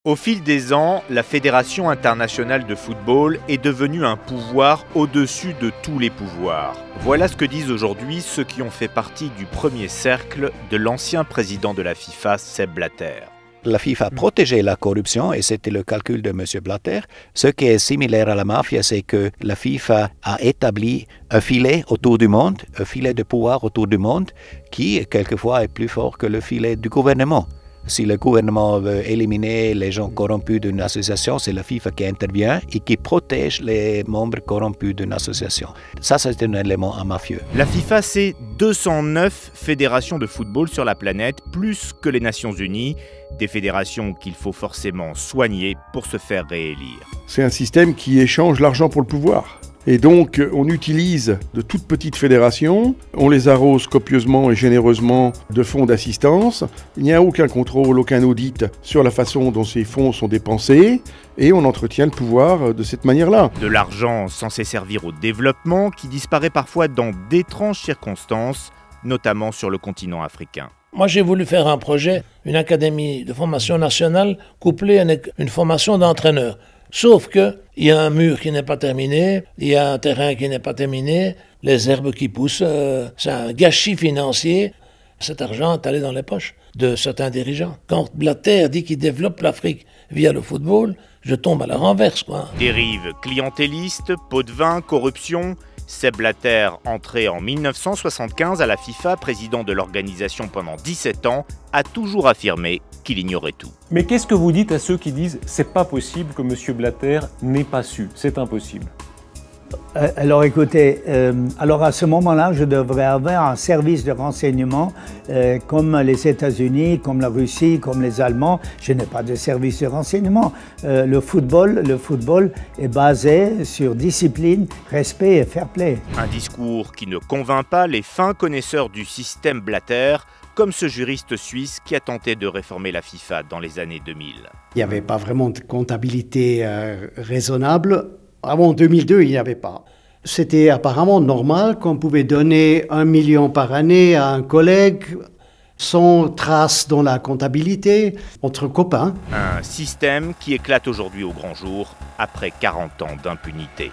Au fil des ans, la Fédération internationale de football est devenue un pouvoir au-dessus de tous les pouvoirs. Voilà ce que disent aujourd'hui ceux qui ont fait partie du premier cercle de l'ancien président de la FIFA, Sepp Blatter. La FIFA protégeait la corruption et c'était le calcul de M. Blatter. Ce qui est similaire à la mafia, c'est que la FIFA a établi un filet autour du monde, un filet de pouvoir autour du monde qui, quelquefois, est plus fort que le filet du gouvernement. Si le gouvernement veut éliminer les gens corrompus d'une association, c'est la FIFA qui intervient et qui protège les membres corrompus d'une association. Ça, c'est un élément mafieux. La FIFA, c'est 209 fédérations de football sur la planète, plus que les Nations Unies, des fédérations qu'il faut forcément soigner pour se faire réélire. C'est un système qui échange l'argent pour le pouvoir. Et donc, on utilise de toutes petites fédérations, on les arrose copieusement et généreusement de fonds d'assistance. Il n'y a aucun contrôle, aucun audit sur la façon dont ces fonds sont dépensés et on entretient le pouvoir de cette manière-là. De l'argent censé servir au développement qui disparaît parfois dans d'étranges circonstances, notamment sur le continent africain. Moi, j'ai voulu faire un projet, une académie de formation nationale couplée à une formation d'entraîneur. Sauf qu'il y a un mur qui n'est pas terminé, il y a un terrain qui n'est pas terminé, les herbes qui poussent, c'est un gâchis financier. Cet argent est allé dans les poches de certains dirigeants. Quand Blatter dit qu'il développe l'Afrique via le football, je tombe à la renverse, quoi. Dérive clientéliste, pot de vin, corruption. Sepp Blatter, entré en 1975 à la FIFA, président de l'organisation pendant 17 ans, a toujours affirmé qu'il ignorait tout. Mais qu'est-ce que vous dites à ceux qui disent « c'est pas possible que M. Blatter n'ait pas su, c'est impossible ». Alors écoutez, alors à ce moment-là, je devrais avoir un service de renseignement comme les États-Unis, comme la Russie, comme les Allemands. Je n'ai pas de service de renseignement. Le football est basé sur discipline, respect et fair play. Un discours qui ne convainc pas les fins connaisseurs du système Blatter, comme ce juriste suisse qui a tenté de réformer la FIFA dans les années 2000. Il n'y avait pas vraiment de comptabilité raisonnable. Avant 2002, il n'y avait pas. C'était apparemment normal qu'on pouvait donner 1 million par année à un collègue sans trace dans la comptabilité, entre copains. Un système qui éclate aujourd'hui au grand jour après 40 ans d'impunité.